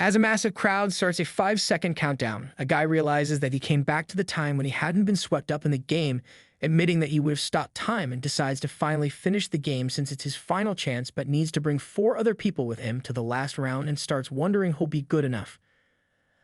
As a massive crowd starts a 5-second countdown, a guy realizes that he came back to the time when he hadn't been swept up in the game, admitting that he would have stopped time, and decides to finally finish the game since it's his final chance, but needs to bring 4 other people with him to the last round and starts wondering he'll be good enough.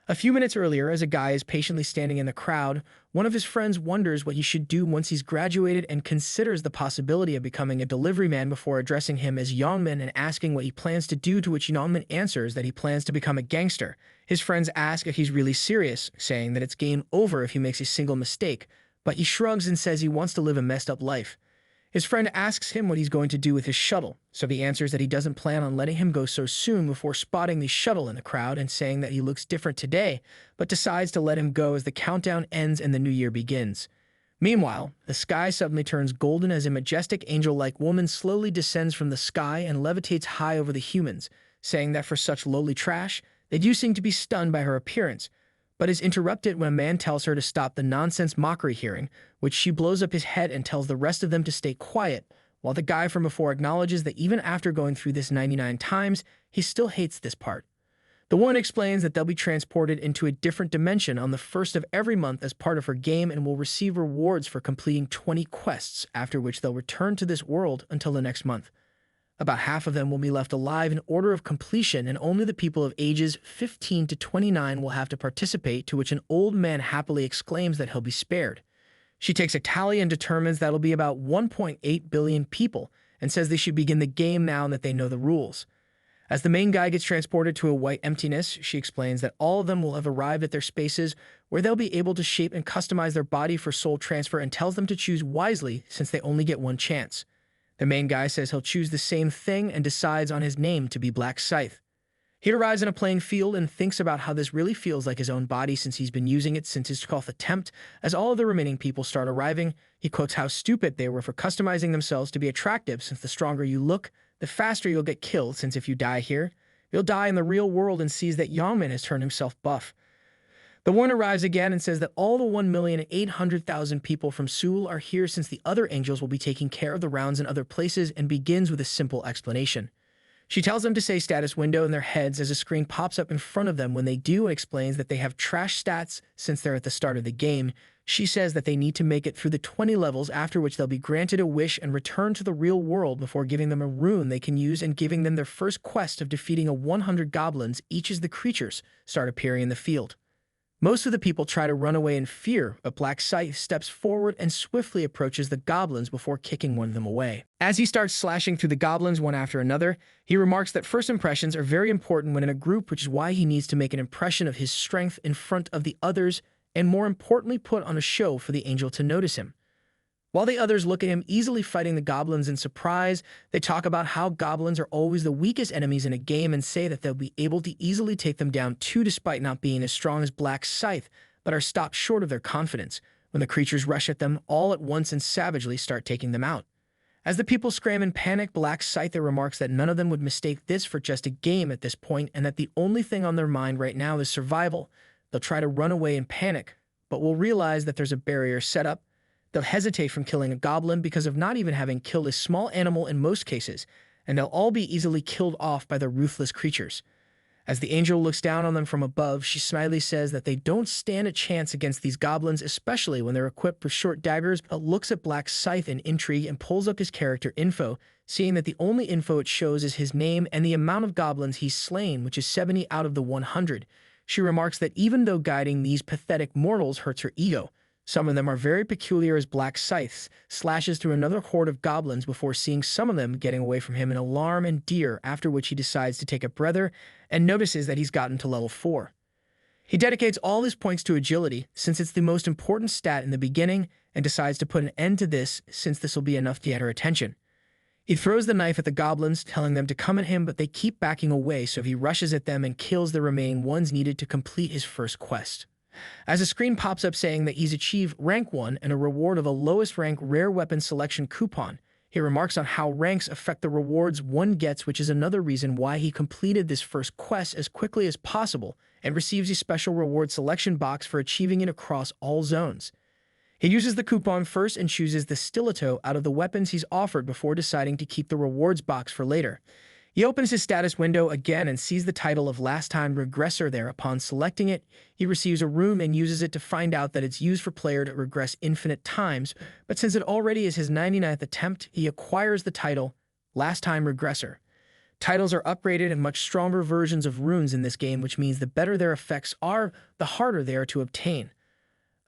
A few minutes earlier, as a guy is patiently standing in the crowd, one of his friends wonders what he should do once he's graduated and considers the possibility of becoming a delivery man before addressing him as Yongmin and asking what he plans to do, to which Yongmin answers that he plans to become a gangster. His friends ask if he's really serious, saying that it's game over if he makes a single mistake, but he shrugs and says he wants to live a messed up life. His friend asks him what he's going to do with his shuttle, so he answers that he doesn't plan on letting him go so soon before spotting the shuttle in the crowd and saying that he looks different today, but decides to let him go as the countdown ends and the new year begins. Meanwhile, the sky suddenly turns golden as a majestic angel-like woman slowly descends from the sky and levitates high over the humans, saying that for such lowly trash, they do seem to be stunned by her appearance, but is interrupted when a man tells her to stop the nonsense mockery hearing, which she blows up his head and tells the rest of them to stay quiet, while the guy from before acknowledges that even after going through this 99 times, he still hates this part. The woman explains that they'll be transported into a different dimension on the first of every month as part of her game and will receive rewards for completing 20 quests, after which they'll return to this world until the next month. About half of them will be left alive in order of completion, and only the people of ages 15 to 29 will have to participate, to which an old man happily exclaims that he'll be spared. She takes a tally and determines that'll be about 1.8 billion people, and says they should begin the game now and that they know the rules. As the main guy gets transported to a white emptiness, she explains that all of them will have arrived at their spaces where they'll be able to shape and customize their body for soul transfer, and tells them to choose wisely since they only get one chance. The main guy says he'll choose the same thing and decides on his name to be Black Scythe. He arrives in a playing field and thinks about how this really feels like his own body since he's been using it since his 12th attempt. As all of the remaining people start arriving, he quotes how stupid they were for customizing themselves to be attractive, since the stronger you look, the faster you'll get killed, since if you die here, you'll die in the real world, and sees that Yongmin has turned himself buff. The one arrives again and says that all the 1,800,000 people from Seoul are here since the other angels will be taking care of the rounds in other places, and begins with a simple explanation. She tells them to say status window in their heads as a screen pops up in front of them when they do, and explains that they have trash stats since they're at the start of the game. She says that they need to make it through the 20 levels, after which they'll be granted a wish and return to the real world before giving them a rune they can use and giving them their first quest of defeating 100 goblins each as the creatures start appearing in the field. Most of the people try to run away in fear, but Black Scythe steps forward and swiftly approaches the goblins before kicking one of them away. As he starts slashing through the goblins one after another, he remarks that first impressions are very important when in a group, which is why he needs to make an impression of his strength in front of the others, and more importantly put on a show for the angel to notice him. While the others look at him easily fighting the goblins in surprise, they talk about how goblins are always the weakest enemies in a game and say that they'll be able to easily take them down too, despite not being as strong as Black Scythe, but are stopped short of their confidence when the creatures rush at them all at once and savagely start taking them out. As the people scream in panic, Black Scythe remarks that none of them would mistake this for just a game at this point, and that the only thing on their mind right now is survival. They'll try to run away in panic, but will realize that there's a barrier set up. They'll hesitate from killing a goblin because of not even having killed a small animal in most cases, and they'll all be easily killed off by the ruthless creatures. As the angel looks down on them from above, she smilingly says that they don't stand a chance against these goblins, especially when they're equipped with short daggers, but looks at Black Scythe in intrigue and pulls up his character info, seeing that the only info it shows is his name and the amount of goblins he's slain, which is 70 out of the 100. She remarks that even though guiding these pathetic mortals hurts her ego, some of them are very peculiar, as Black Scythe slashes through another horde of goblins before seeing some of them getting away from him in alarm and deer, after which he decides to take a breather and notices that he's gotten to level 4. He dedicates all his points to agility since it's the most important stat in the beginning, and decides to put an end to this since this will be enough to get her attention. He throws the knife at the goblins, telling them to come at him, but they keep backing away, so he rushes at them and kills the remaining ones needed to complete his first quest. As a screen pops up saying that he's achieved rank 1 and a reward of a lowest rank rare weapon selection coupon, he remarks on how ranks affect the rewards one gets, which is another reason why he completed this first quest as quickly as possible and receives a special reward selection box for achieving it across all zones. He uses the coupon first and chooses the stiletto out of the weapons he's offered before deciding to keep the rewards box for later. He opens his status window again and sees the title of Last Time Regressor there. Upon selecting it, he receives a rune and uses it to find out that it's used for player to regress infinite times, but since it already is his 99th attempt, he acquires the title Last Time Regressor. Titles are upgraded and much stronger versions of runes in this game, which means the better their effects are, the harder they are to obtain.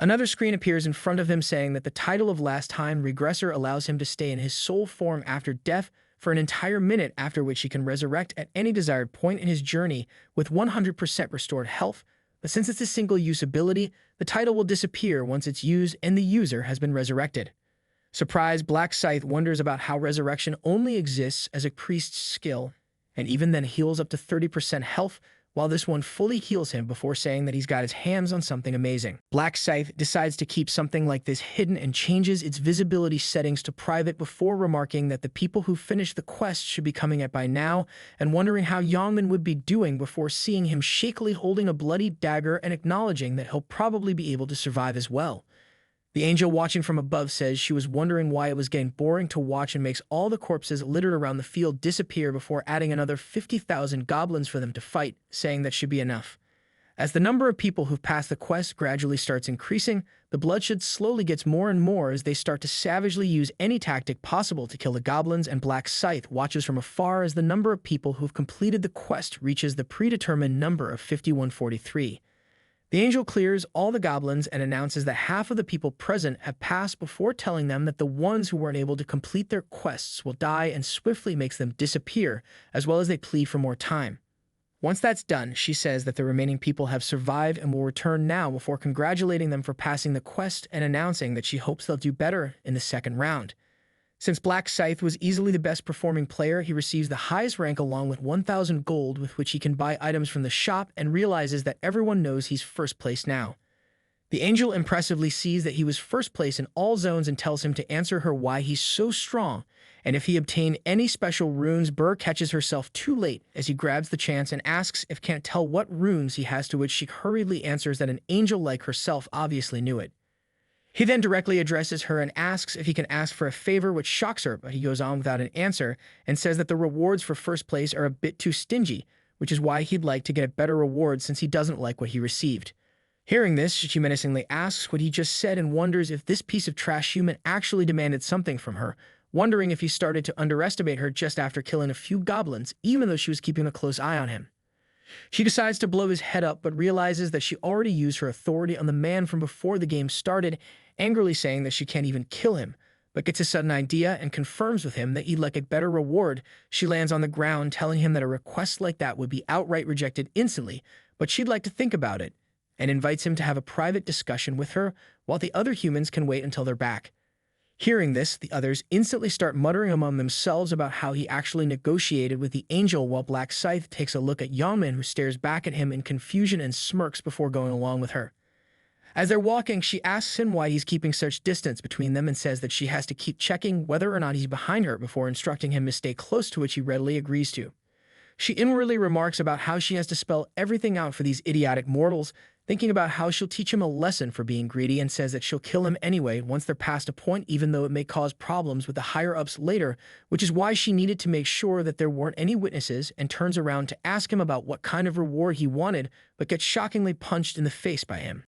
Another screen appears in front of him saying that the title of Last Time Regressor allows him to stay in his soul form after death for an entire minute, after which he can resurrect at any desired point in his journey with 100% restored health, but since it's a single-use ability, the title will disappear once it's used and the user has been resurrected. Surprised, Black Scythe wonders about how resurrection only exists as a priest's skill, and even then heals up to 30% health, while this one fully heals him before saying that he's got his hands on something amazing. Black Scythe decides to keep something like this hidden and changes its visibility settings to private before remarking that the people who finished the quest should be coming at by now, and wondering how Yongman would be doing before seeing him shakily holding a bloody dagger and acknowledging that he'll probably be able to survive as well. The angel watching from above says she was wondering why it was getting boring to watch and makes all the corpses littered around the field disappear before adding another 50,000 goblins for them to fight, saying that should be enough. As the number of people who've passed the quest gradually starts increasing, the bloodshed slowly gets more and more as they start to savagely use any tactic possible to kill the goblins, and Black Scythe watches from afar as the number of people who've completed the quest reaches the predetermined number of 5143. The angel clears all the goblins and announces that half of the people present have passed before telling them that the ones who weren't able to complete their quests will die, and swiftly makes them disappear, as well as they plead for more time. Once that's done, she says that the remaining people have survived and will return now before congratulating them for passing the quest and announcing that she hopes they'll do better in the second round. Since Black Scythe was easily the best performing player, he receives the highest rank along with 1,000 gold with which he can buy items from the shop, and realizes that everyone knows he's first place now. The angel impressively sees that he was first place in all zones and tells him to answer her why he's so strong, and if he obtained any special runes. Burr catches herself too late as he grabs the chance and asks if can't tell what runes he has, to which she hurriedly answers that an angel like herself obviously knew it. He then directly addresses her and asks if he can ask for a favor, which shocks her, but he goes on without an answer and says that the rewards for first place are a bit too stingy, which is why he'd like to get a better reward since he doesn't like what he received. Hearing this, she menacingly asks what he just said and wonders if this piece of trash human actually demanded something from her, wondering if he started to underestimate her just after killing a few goblins, even though she was keeping a close eye on him. She decides to blow his head up, but realizes that she already used her authority on the man from before the game started, angrily saying that she can't even kill him, but gets a sudden idea and confirms with him that he'd like a better reward. She lands on the ground, telling him that a request like that would be outright rejected instantly, but she'd like to think about it, and invites him to have a private discussion with her, while the other humans can wait until they're back. Hearing this, the others instantly start muttering among themselves about how he actually negotiated with the angel, while Black Scythe takes a look at Yongman, who stares back at him in confusion and smirks before going along with her. As they're walking, she asks him why he's keeping such distance between them and says that she has to keep checking whether or not he's behind her before instructing him to stay close, to which he readily agrees to. She inwardly remarks about how she has to spell everything out for these idiotic mortals, thinking about how she'll teach him a lesson for being greedy, and says that she'll kill him anyway once they're past a point, even though it may cause problems with the higher-ups later, which is why she needed to make sure that there weren't any witnesses, and turns around to ask him about what kind of reward he wanted, but gets shockingly punched in the face by him.